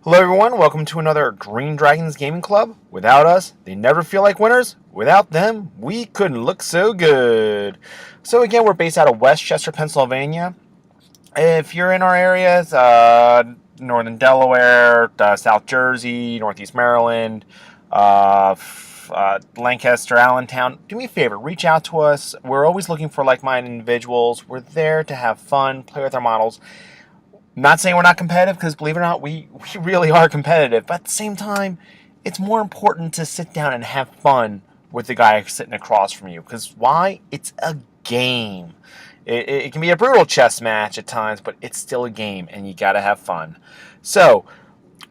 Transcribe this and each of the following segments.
Hello everyone, welcome to another Green Dragons Gaming Club. Without us, they never feel like winners. Without them, we couldn't look so good. So again, we're based out of Westchester, Pennsylvania. If you're in our areas, Northern Delaware, South Jersey, Northeast Maryland, Lancaster, Allentown, do me a favor, reach out to us. We're always looking for like-minded individuals. We're there to have fun, play with our models. Not saying we're not competitive, because believe it or not, we really are competitive. But at the same time, it's more important to sit down and have fun with the guy sitting across from you. Because why? It's a game. It can be a brutal chess match at times, but it's still a game, and you got to have fun. So,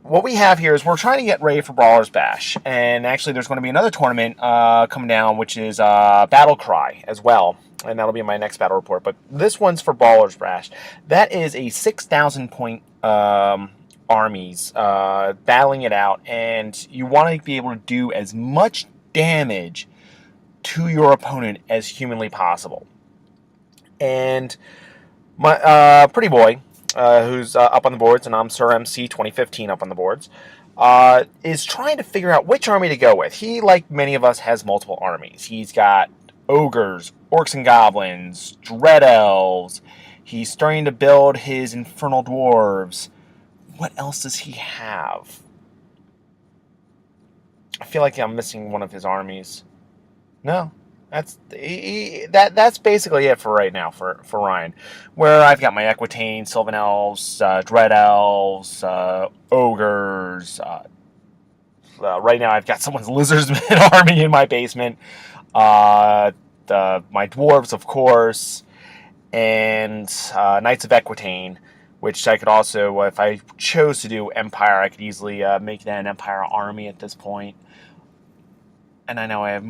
what we have here is we're trying to get ready for Brawler's Bash. And actually, there's going to be another tournament coming down, which is Battle Cry as well. And that'll be my next battle report. But this one's for Brawler's Bash. That is a 6,000 point armies battling it out. And you want to be able to do as much damage to your opponent as humanly possible. And my pretty boy, who's up on the boards, and I'm Sir MC 2015 up on the boards, is trying to figure out which army to go with. He, like many of us, has multiple armies. He's got ogres, orcs and goblins, dread elves. He's starting to build his infernal dwarves. What else does he have? I feel like I'm missing one of his armies. No, that's basically it for right now for Ryan. Where I've got my Equitane, Sylvan Elves, Dread Elves, Ogres. Right now I've got someone's Lizardsman army in my basement. My Dwarves, of course, and Knights of Equitane, which I could also, if I chose to do Empire, I could easily make that an Empire army at this point. And I know I have,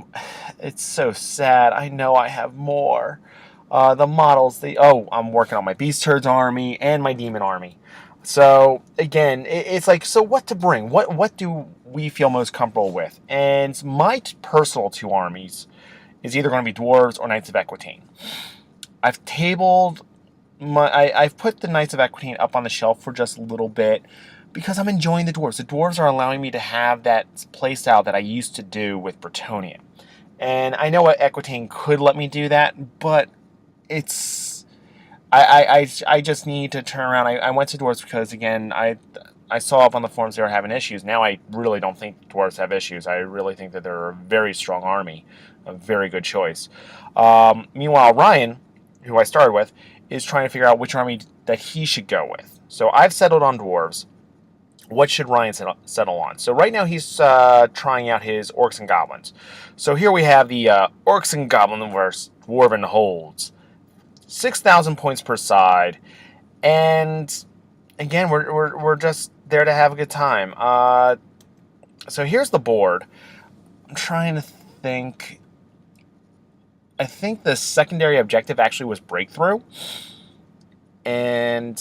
it's so sad, I know I have more. The models, I'm working on my Beast Herds army and my Demon army. So, again, it's like, so what to bring? What do we feel most comfortable with? And my personal two armies is either going to be Dwarves or Knights of Equitane. I've put the Knights of Equitane up on the shelf for just a little bit, because I'm enjoying the Dwarves. The Dwarves are allowing me to have that playstyle that I used to do with Bretonnia. And I know Equitane could let me do that, but it's... I just need to turn around. I went to Dwarves because, again, I saw up on the forums they were having issues. Now I really don't think Dwarves have issues. I really think that they're a very strong army. A very good choice. Meanwhile, Ryan, who I started with, is trying to figure out which army that he should go with. So I've settled on Dwarves. What should Ryan settle on? So right now he's trying out his Orcs and Goblins. So here we have the Orcs and Goblins versus Dwarven Holds. 6,000 points per side. And again, we're just there to have a good time. So here's the board. I'm trying to think. I think the secondary objective actually was breakthrough. And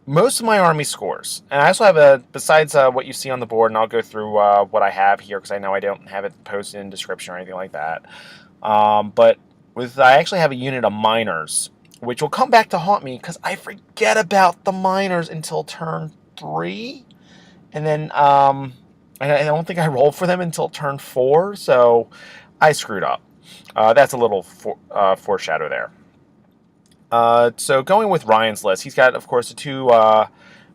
most of my army scores. And I also have besides what you see on the board, and I'll go through what I have here, because I know I don't have it posted in description or anything like that. But I actually have a unit of miners, which will come back to haunt me, because I forget about the miners until turn 3. And then I don't think I roll for them until turn 4, so I screwed up. That's a little foreshadow there. So going with Ryan's list, he's got, of course, the two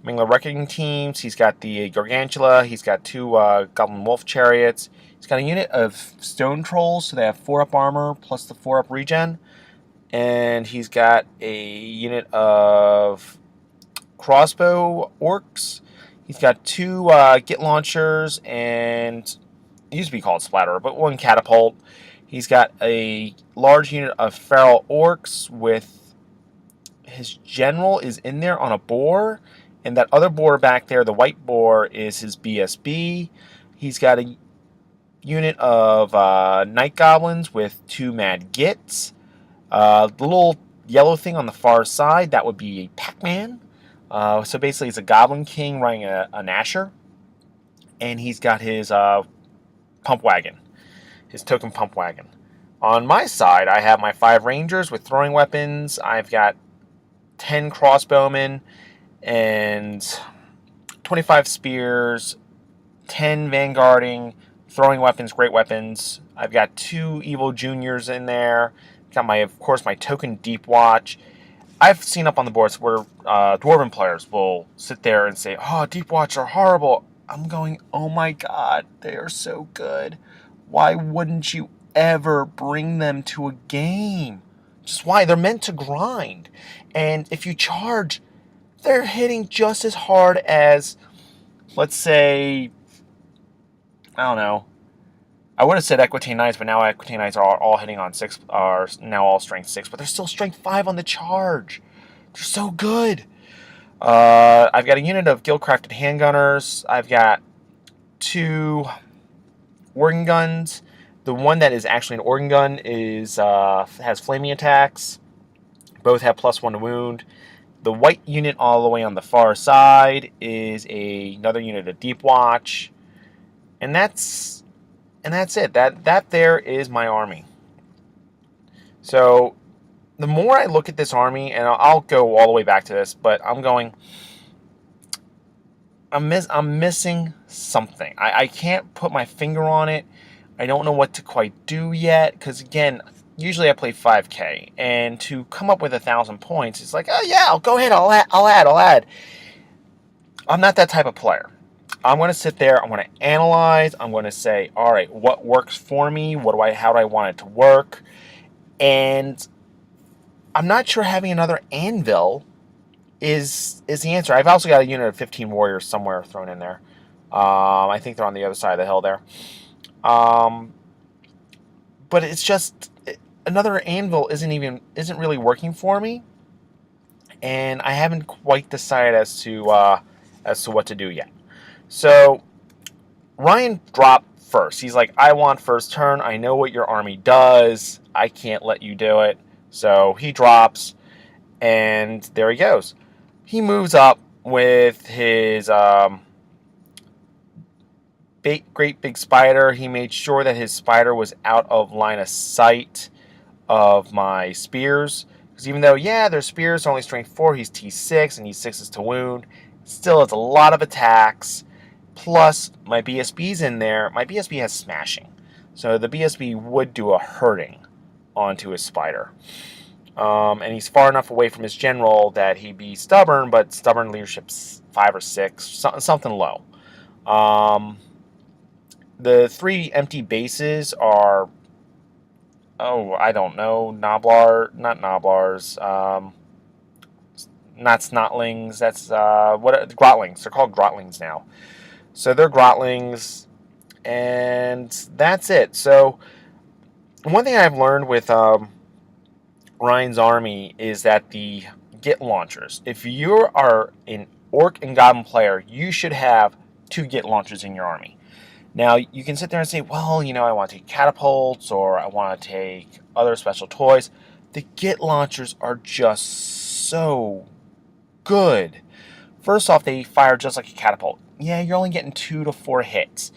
Mingler Wrecking Teams. He's got the Gargantula. He's got two Goblin Wolf Chariots. He's got a unit of Stone Trolls, so they have 4-up armor plus the 4-up regen. And he's got a unit of Crossbow Orcs. He's got 2 Git Launchers, and it used to be called Splatterer, but 1 Catapult. He's got a large unit of Feral Orcs with his general is in there on a boar, and that other boar back there, the white boar, is his BSB. He's got a unit of Night Goblins with 2 Mad Gits. The little yellow thing on the far side, that would be a Pac-Man. So basically, it's a Goblin King riding an Asher, and he's got his pump wagon, his token pump wagon. On my side, I have my 5 Rangers with throwing weapons. I've got 10 crossbowmen, and 25 spears, 10 vanguarding, throwing weapons, great weapons. I've got 2 evil juniors in there. Got my, of course, my token deep watch. I've seen up on the boards where Dwarven players will sit there and say, "Oh, deep watch are horrible." I'm going, "Oh my god, they are so good. Why wouldn't you ever bring them to a game?" Just why? They're meant to grind. And if you charge, they're hitting just as hard as, let's say, I don't know. I would have said Equitane Knights, but now Equitane Knights are all hitting on 6, are now all strength 6, but they're still strength 5 on the charge. They're so good. I've got a unit of guild-crafted handgunners. I've got 2 organ guns. The one that is actually an organ gun has flaming attacks. Both have +1 to wound. The white unit all the way on the far side is another unit of deep watch. And that's it. That there is my army. So the more I look at this army, and I'll go all the way back to this, but I'm missing something. I can't put my finger on it. I don't know what to quite do yet, because again, usually I play 5K, and to come up with 1,000 points, it's like, oh yeah, I'll go ahead, I'll add. I'm not that type of player. I'm going to sit there, I'm going to analyze, I'm going to say, all right, what works for me? How do I want it to work? And I'm not sure having another anvil is the answer. I've also got a unit of 15 warriors somewhere thrown in there. I think they're on the other side of the hill there. But it's just another anvil isn't really working for me, and I haven't quite decided as to what to do yet. So Ryan dropped first. He's like, I want first turn. I know what your army does. I can't let you do it. So he drops, and there he goes. He moves up with his great big spider. He made sure that his spider was out of line of sight of my spears. Because even though, yeah, their spears are only strength 4, he's T6, and he's 6 is to wound. Still, it's a lot of attacks. Plus, my BSB's in there. My BSB has smashing. So the BSB would do a hurting onto his spider. And he's far enough away from his general that he'd be stubborn, but stubborn leadership's 5 or 6, something low. The 3 empty bases are, I don't know, not Noblars, not Snotlings, that's, Grotlings. They're called Grotlings now. So they're Grotlings, and that's it. So one thing I've learned with Ryan's army is that the Git launchers, if you are an Orc and Goblin player, you should have 2 Git launchers in your army. Now, you can sit there and say, well, I want to take catapults, or I want to take other special toys. The Git launchers are just so good. First off, they fire just like a catapult. Yeah, you're only getting 2 to 4 hits.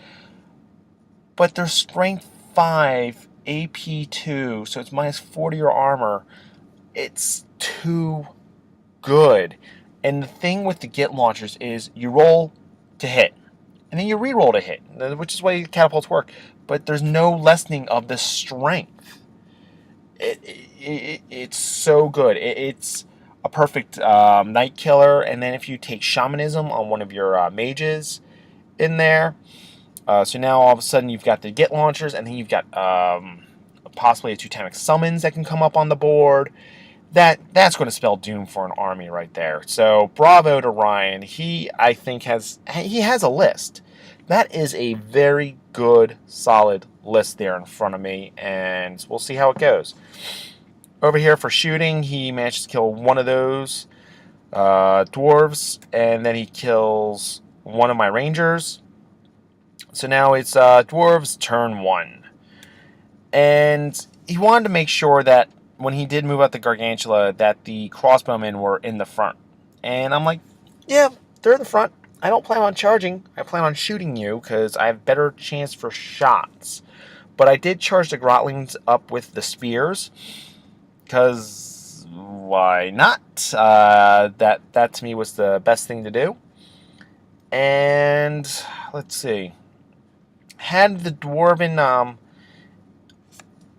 But they're strength 5, AP 2, so it's minus 4 to your armor. It's too good. And the thing with the Git launchers is you roll to hit, and then you re-roll to hit, which is the way catapults work. But there's no lessening of the strength. It's so good. It's a perfect night killer. And then if you take shamanism on one of your mages in there, so now all of a sudden you've got the Git launchers, and then you've got possibly a totemic summons that can come up on the board. That's going to spell doom for an army right there. So bravo to Ryan. I think he has a list. That is a very good, solid list there in front of me, and we'll see how it goes. Over here for shooting, he manages to kill one of those dwarves, and then he kills one of my rangers. So now it's dwarves turn 1. And he wanted to make sure that when he did move out the Gargantula, that the crossbowmen were in the front. And I'm like, yeah, they're in the front. I don't plan on charging. I plan on shooting you because I have better chance for shots. But I did charge the Grotlings up with the spears, because why not? That to me was the best thing to do. And let's see. Had the Dwarven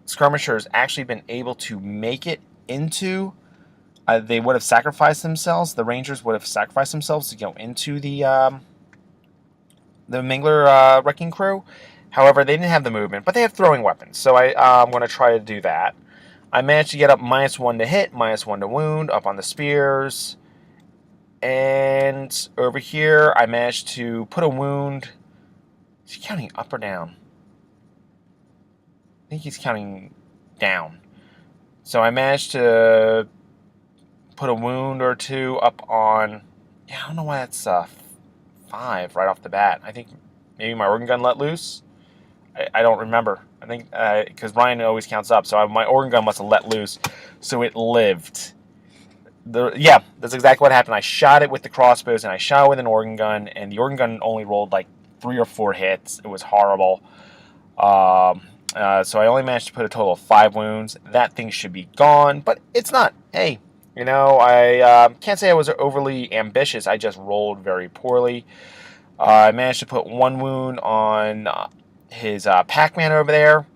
skirmishers actually been able to make it into, they would have sacrificed themselves. The Rangers would have sacrificed themselves to go into the Mingler wrecking crew. However, they didn't have the movement, but they have throwing weapons, so I'm going to try to do that. I managed to get up -1 to hit, -1 to wound, up on the spears. And over here, I managed to put a wound. Is he counting up or down? I think he's counting down. So I managed to put a wound or two up on... Yeah, I don't know why that's 5 right off the bat. I think maybe my organ gun let loose. I don't remember. I think because Ryan always counts up, so my organ gun must have let loose, so it lived. Yeah, that's exactly what happened. I shot it with the crossbows, and I shot it with an organ gun, and the organ gun only rolled like 3 or 4 hits. It was horrible. So I only managed to put a total of 5 wounds. That thing should be gone, but it's not. Hey, you know, I can't say I was overly ambitious. I just rolled very poorly. I managed to put 1 wound on his Pac-Man over there.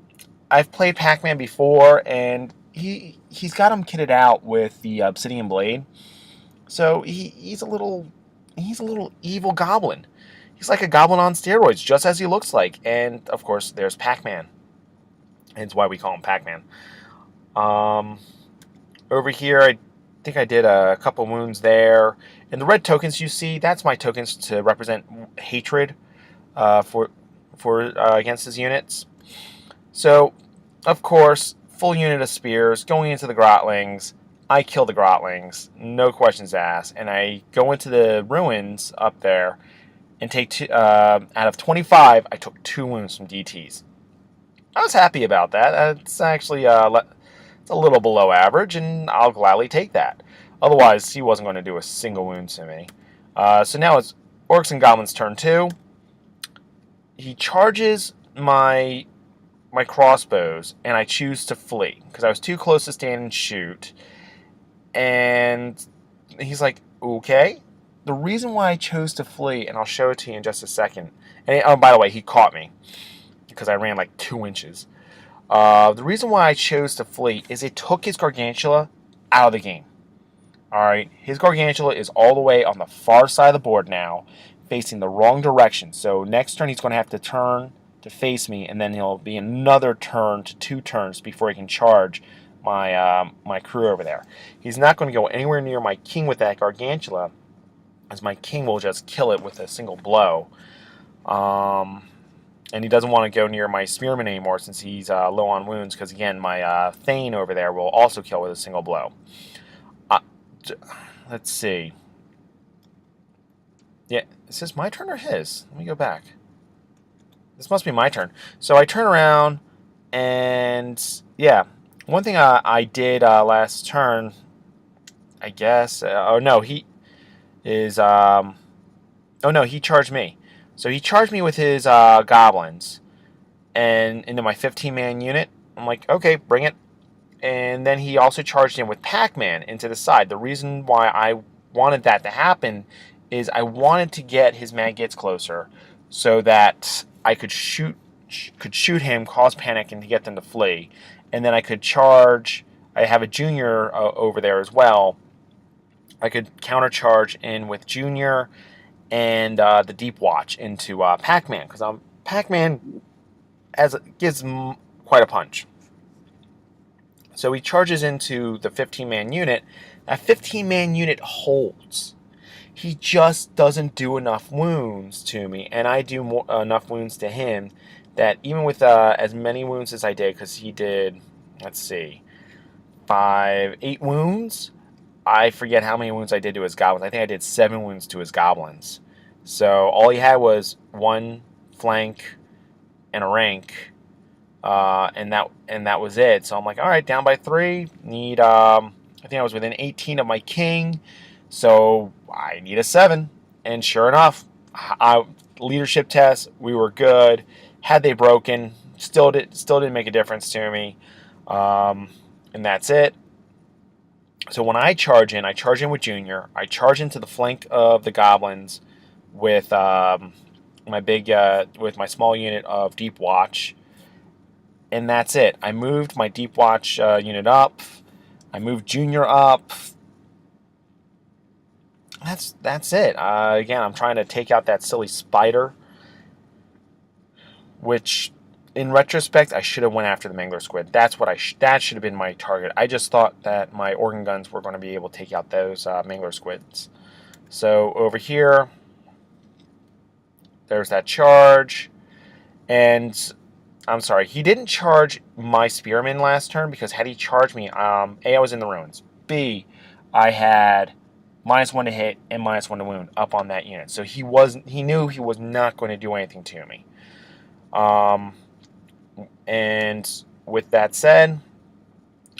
I've played Pac-Man before, and he's got him kitted out with the obsidian blade. So he's a little evil goblin. He's like a goblin on steroids, just as he looks like. And of course, there's Pac-Man. It's why we call him Pac-Man. Over here, I think I did a couple wounds there. And the red tokens you see, that's my tokens to represent hatred for against his units. So, of course, full unit of spears going into the grotlings. I kill the grotlings, no questions asked, and I go into the ruins up there and take out of 25, I took 2 wounds from DTs. I was happy about that. It's actually it's a little below average, and I'll gladly take that. Otherwise, he wasn't going to do a single wound to me. So now it's Orcs and Goblins turn 2. He charges my crossbows, and I choose to flee because I was too close to stand and shoot. And he's like, okay. The reason why I chose to flee, and I'll show it to you in just a second. And oh, by the way, he caught me because I ran like 2 inches. The reason why I chose to flee is it took his Gargantula out of the game. Alright, his Gargantula is all the way on the far side of the board now, facing the wrong direction. So next turn he's going to have to turn to face me, and then he'll be another turn to 2 turns before he can charge my my crew over there. He's not going to go anywhere near my king with that Gargantula, as my king will just kill it with a single blow. And he doesn't want to go near my Spearman anymore since he's low on wounds, because again, my Thane over there will also kill with a single blow. Let's see. Yeah, is this my turn or his? Let me go back. This must be my turn. So I turn around, and yeah, one thing I did last turn, I guess. Oh no, he is. Oh no, he charged me. So he charged me with his goblins, and into my 15-man unit. I'm like, okay, bring it. And then he also charged in with Pac-Man into the side. The reason why I wanted that to happen is I wanted to get his maggots closer, so that I could shoot him, cause panic, and to get them to flee. And then I could charge. I have a Junior over there as well. I could countercharge in with Junior and the Deep Watch into Pac-Man, because Pac-Man gives quite a punch. So he charges into the 15-man unit. That 15-man unit holds. He just doesn't do enough wounds to me, and I do enough wounds to him that even with as many wounds as I did, because he did, let's see, 8 wounds. I forget how many wounds I did to his goblins. I think I did 7 wounds to his goblins. So all he had was 1 flank and a rank. And that was it. So I'm like, all right, down by 3. Need I think I was within 18 of my king, so I need a 7. And sure enough, leadership test, we were good. Had they broken, still didn't make a difference to me. And that's it. So when I charge in with Junior. I charge into the flank of the goblins with with my small unit of Deep Watch, and that's it. I moved my Deep Watch unit up. I moved Junior up. That's it. Again, I'm trying to take out that silly spider, which, in retrospect, I should have went after the Mangler Squid. That should have been my target. I just thought that my organ guns were going to be able to take out those Mangler Squids. So over here, there's that charge, and I'm sorry, he didn't charge my Spearman last turn, because had he charged me, A, I was in the ruins. B, I had -1 to hit and -1 to wound up on that unit. So he knew he was not going to do anything to me. And with that said,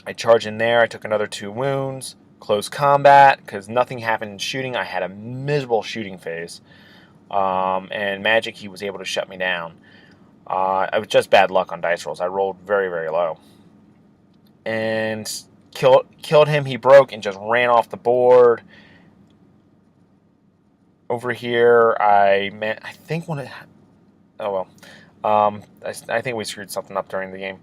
I charged in there. I took another 2 wounds. Close combat, because nothing happened in shooting. I had a miserable shooting phase. And magic, he was able to shut me down. It was just bad luck on dice rolls. I rolled very, very low. And killed him. He broke and just ran off the board. Over here, I think oh well. I think we screwed something up during the game.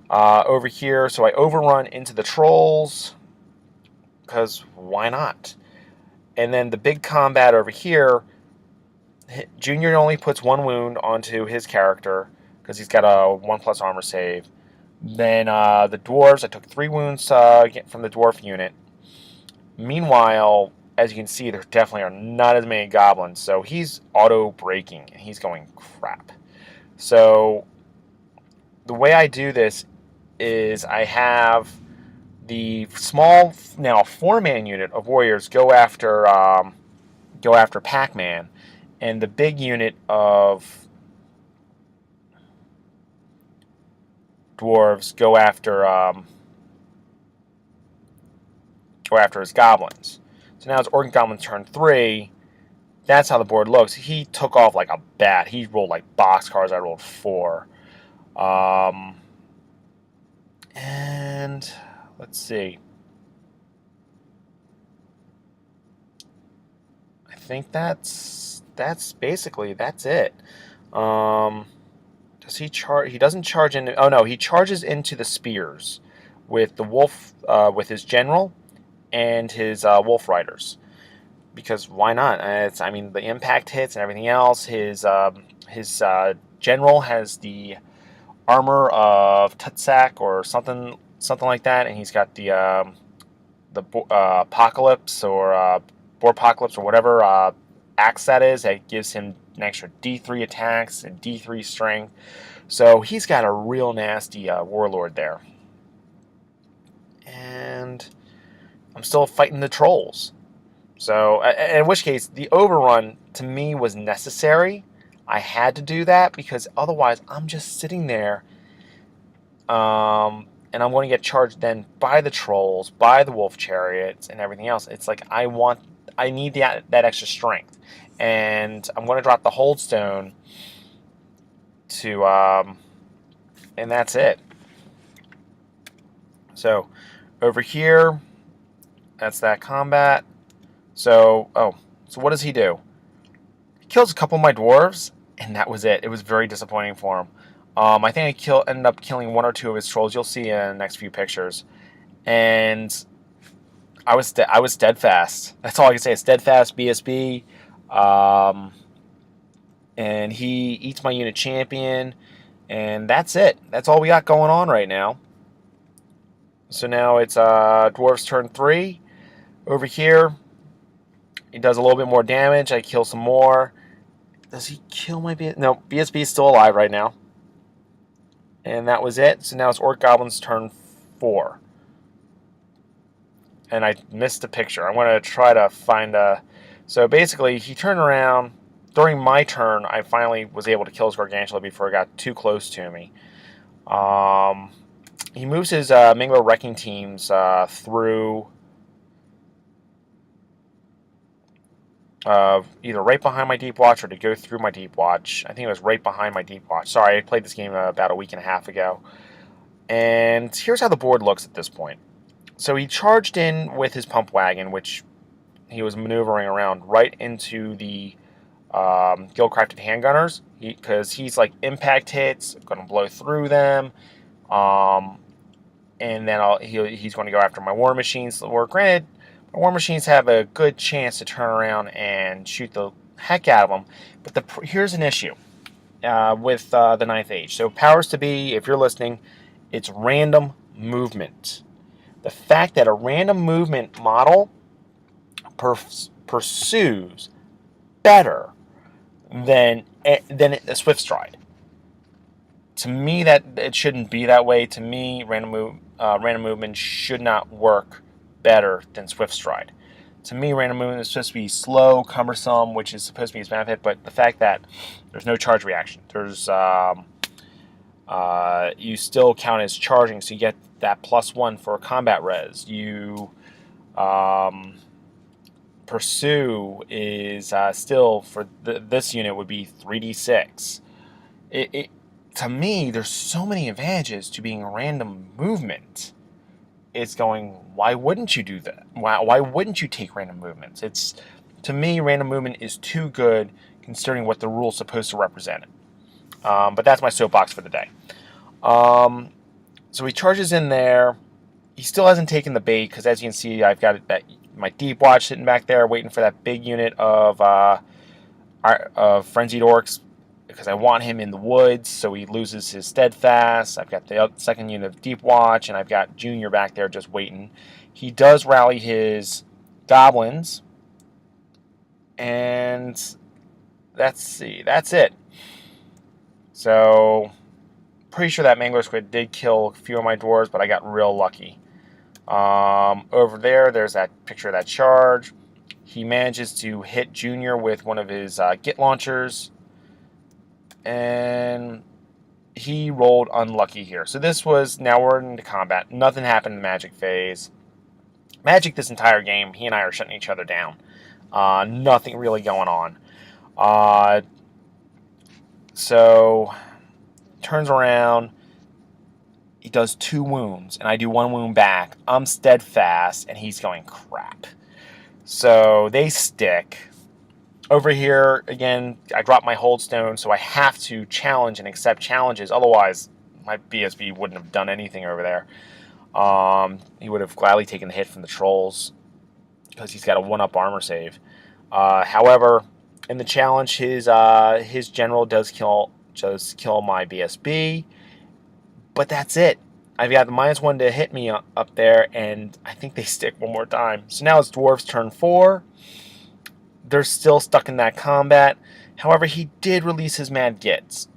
Over here, so I overrun into the trolls, because why not? And then the big combat over here, Junior only puts 1 wound onto his character, because he's got a 1+ armor save. Then the dwarves, I took 3 wounds from the dwarf unit. Meanwhile, as you can see, there definitely are not as many goblins, so he's auto-breaking, and he's going crap. So the way I do this is I have the small, now 4-man unit of warriors go after Pac-Man, and the big unit of dwarves go after his goblins. So now it's Orcs&Goblins turn 3. That's how the board looks. He took off like a bat. He rolled like boxcars. I rolled 4. And let's see. I think that's basically it. Does he charge? He doesn't charge into. Oh no, he charges into the spears with the wolf, with his general and his wolf riders. Because why not? I mean, the impact hits and everything else. His general has the armor of Tutsak or something like that, and he's got the apocalypse or Borpocalypse or whatever axe that is. That gives him an extra D3 attacks and D3 strength. So he's got a real nasty warlord there. And I'm still fighting the trolls. So, in which case, the overrun, to me, was necessary. I had to do that, because otherwise, I'm just sitting there, and I'm going to get charged then by the trolls, by the wolf chariots, and everything else. It's like, I need that extra strength. And I'm going to drop the hold stone to, and that's it. So, over here, that's that combat. So what does he do? He kills a couple of my dwarves, and that was it. It was very disappointing for him. I think I ended up killing 1 or 2 of his trolls. You'll see in the next few pictures. And I was steadfast. That's all I can say. Steadfast BSB. And he eats my unit champion, and that's it. That's all we got going on right now. So now it's dwarves turn 3. Over here, he does a little bit more damage. I kill some more. Does he kill my BSB? No, BSB is still alive right now. And that was it. So now it's Orcs&Goblins turn 4. And I missed a picture. I'm going to try to find a... So basically, he turned around. During my turn, I finally was able to kill his Gargantula before it got too close to me. He moves his Mangler Wrecking Teams through... either right behind my Deep Watch or to go through my Deep Watch. I think it was right behind my Deep Watch. Sorry, I played this game about a week and a half ago. And here's how the board looks at this point. So he charged in with his pump wagon, which he was maneuvering around right into the Guildcrafted Handgunners, because he's like impact hits, going to blow through them, and then he's going to go after my War Machines. Or granted, my War Machines have a good chance to turn around and shoot the heck out of them, but here's an issue with the Ninth Age. So powers to be, if you're listening, it's random movement. The fact that a random movement model pursues better than a Swift Stride. To me, that it shouldn't be that way. To me, random movement should not work better than Swift Stride. To me, random movement is supposed to be slow, cumbersome, which is supposed to be its benefit, but the fact that there's no charge reaction, there's you still count as charging, so you get that +1 for combat res. You pursue is still for this unit would be 3d6. To me, there's so many advantages to being random movement. It's going, why wouldn't you do that? Why wouldn't you take random movements? To me, random movement is too good considering what the rule's supposed to represent. But that's my soapbox for the day. So he charges in there. He still hasn't taken the bait because, as you can see, I've got my Deep Watch sitting back there waiting for that big unit of Frenzied Orcs, because I want him in the woods so he loses his Steadfast. I've got the second unit of Deep Watch, and I've got Junior back there just waiting. He does rally his Goblins, and that's it. So, pretty sure that Mangler Squid did kill a few of my dwarves, but I got real lucky. Over there's that picture of that charge. He manages to hit Junior with one of his Git launchers, and he rolled unlucky here. So now we're into combat. Nothing happened in the Magic phase. Magic this entire game, he and I are shutting each other down. Nothing really going on. So, turns around, he does 2 wounds, and I do 1 wound back. I'm Steadfast, and he's going, crap. So, they stick. Over here, again, I dropped my Hold Stone, so I have to challenge and accept challenges. Otherwise, my BSB wouldn't have done anything over there. He would have gladly taken the hit from the Trolls, because he's got a 1-up armor save. However, in the challenge, his general does kill my BSB, but that's it. I've got the -1 to hit me up there, and I think they stick one more time. So now it's Dwarves turn 4. They're still stuck in that combat. However, he did release his Mad Gits,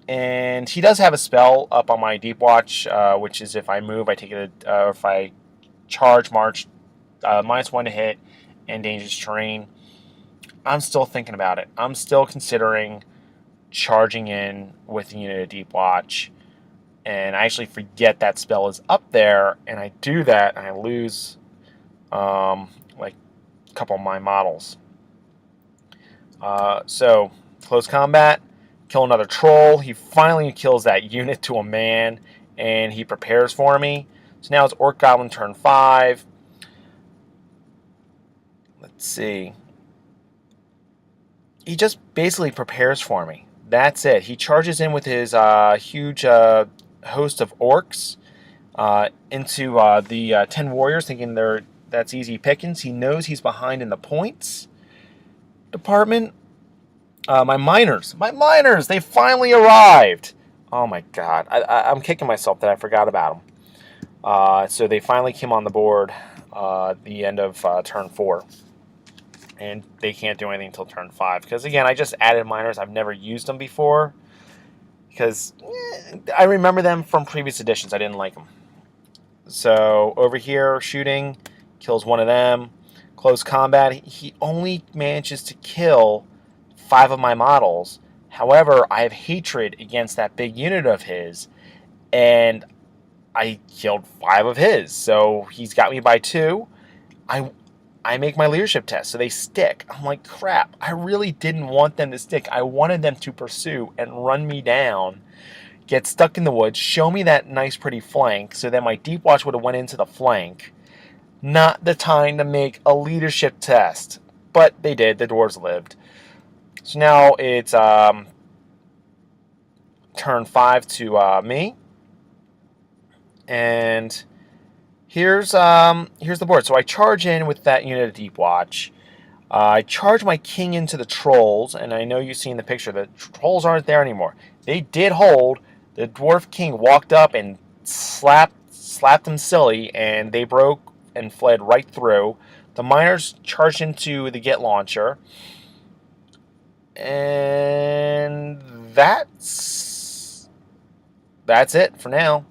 and he does have a spell up on my Deep Watch, which is if I move, I take it. If I charge, march, -1 to hit, and dangerous terrain. I'm still thinking about it. I'm still considering charging in with the unit of Deep Watch, and I actually forget that spell is up there, and I do that, and I lose like a couple of my models. So, close combat, kill another troll. He finally kills that unit to a man, and he prepares for me. So now it's Orc Goblin turn 5. Let's see. He just basically prepares for me. That's it. He charges in with his huge host of orcs into the 10 warriors, thinking that's easy pickings. He knows he's behind in the points department. My miners, they finally arrived. Oh my god, I'm kicking myself that I forgot about them. So they finally came on the board the end of turn 4. And they can't do anything until turn 5. Because, again, I just added miners. I've never used them before. Because I remember them from previous editions. I didn't like them. So, over here, shooting. Kills one of them. Close combat. He only manages to kill 5 of my models. However, I have hatred against that big unit of his. And I killed 5 of his. So, he's got me by 2. I make my leadership test, so they stick. I'm like, crap, I really didn't want them to stick. I wanted them to pursue and run me down, get stuck in the woods, show me that nice, pretty flank, so that my Deep Watch would have went into the flank. Not the time to make a leadership test. But they did. The dwarves lived. So now it's turn 5 to me, and here's the board. So I charge in with that unit of Deep Watch. I charge my king into the trolls, and I know you've seen the picture. The trolls aren't there anymore. They did hold. The dwarf king walked up and slapped them silly, and they broke and fled right through. The miners charged into the get launcher, and that's it for now.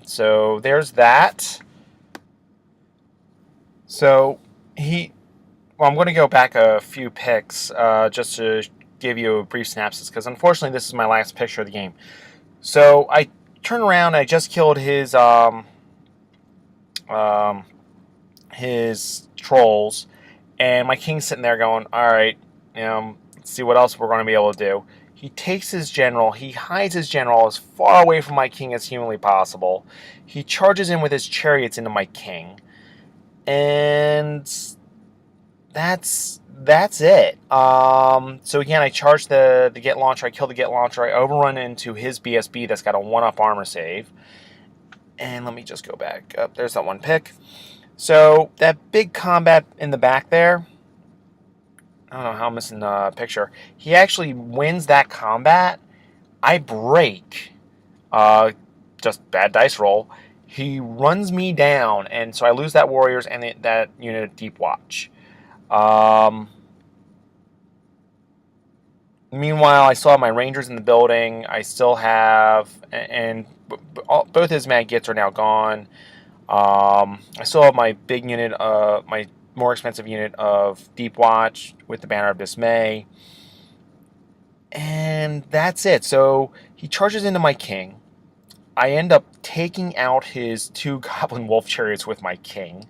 So there's that. So I'm going to go back a few picks just to give you a brief synopsis, because unfortunately this is my last picture of the game. So I turn around, I just killed his trolls, and my king's sitting there going, all right, let's see what else we're going to be able to do. He takes his general, he hides his general as far away from my king as humanly possible. He charges in with his chariots into my king, and that's it. So again, I charge the get launcher, I kill the get launcher, I overrun into his BSB that's got a 1-up armor save. And let me just go back up. There's that one pick. So that big combat in the back there, I don't know how I'm missing the picture. He actually wins that combat. I break. Just bad dice roll. He runs me down, and so I lose that warriors and that unit of Deep Watch. Meanwhile, I still have my rangers in the building. I still have, and both his mag gets are now gone. I still have my big unit, my more expensive unit of Deep Watch with the Banner of Dismay. And that's it. So he charges into my king. I end up taking out his 2 Goblin Wolf Chariots with my king.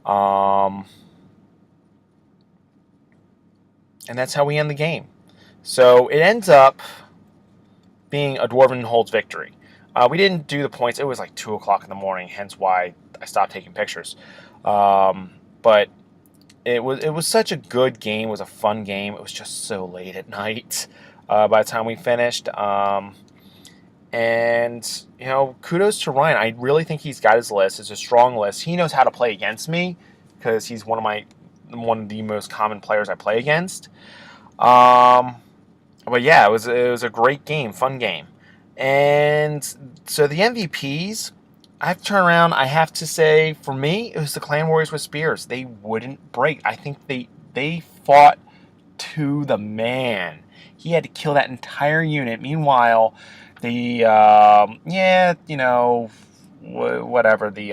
And that's how we end the game. So it ends up being a Dwarven Holds victory. We didn't do the points. It was like 2 o'clock in the morning, hence why I stopped taking pictures. But it was such a good game. It was a fun game. It was just so late at night by the time we finished. And kudos to Ryan. I really think he's got his list. It's a strong list. He knows how to play against me because he's one of the most common players I play against. But yeah, it was a great game, fun game. And so the MVPs, I have to turn around. I have to say, for me, it was the Clan Warriors with Spears. They wouldn't break. I think they fought to the man. He had to kill that entire unit. Meanwhile, the whatever the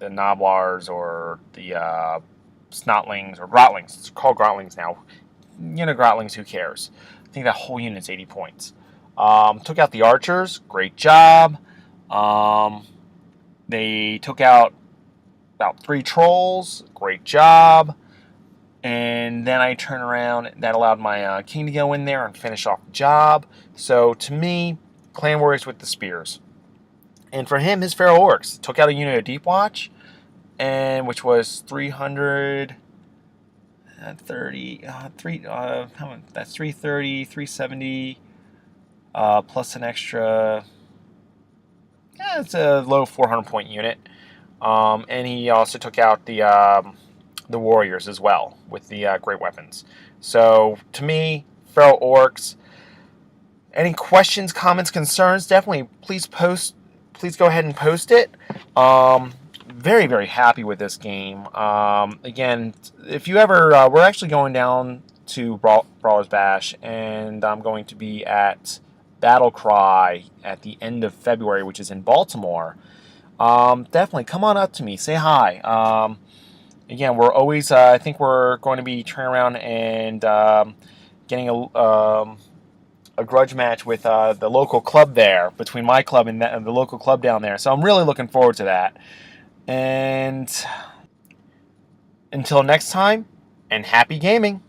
Noblars or the Snotlings or Grotlings. It's called Grotlings now. Grotlings, who cares? I think that whole unit's 80 points. Took out the archers. Great job. They took out about 3 trolls. Great job. And then I turn around. That allowed my king to go in there and finish off the job. So to me, Clan Warriors with the Spears. And for him, his Feral Orcs took out a unit of Deep Watch, and which was 330, that's 330, 370, plus an extra, it's a low 400 point unit. And he also took out the warriors as well with the great weapons. So to me, Feral Orcs. Any questions, comments, concerns? Definitely, please go ahead and post it. Very, very happy with this game. Again, if you ever, we're actually going down to Brawler's Bash, and I'm going to be at Battle Cry at the end of February, which is in Baltimore. Definitely come on up to me, say hi. Again, we're always, I think we're going to be turning around and getting a grudge match with the local club there, between my club and the local club down there. So I'm really looking forward to that. And until next time, and happy gaming.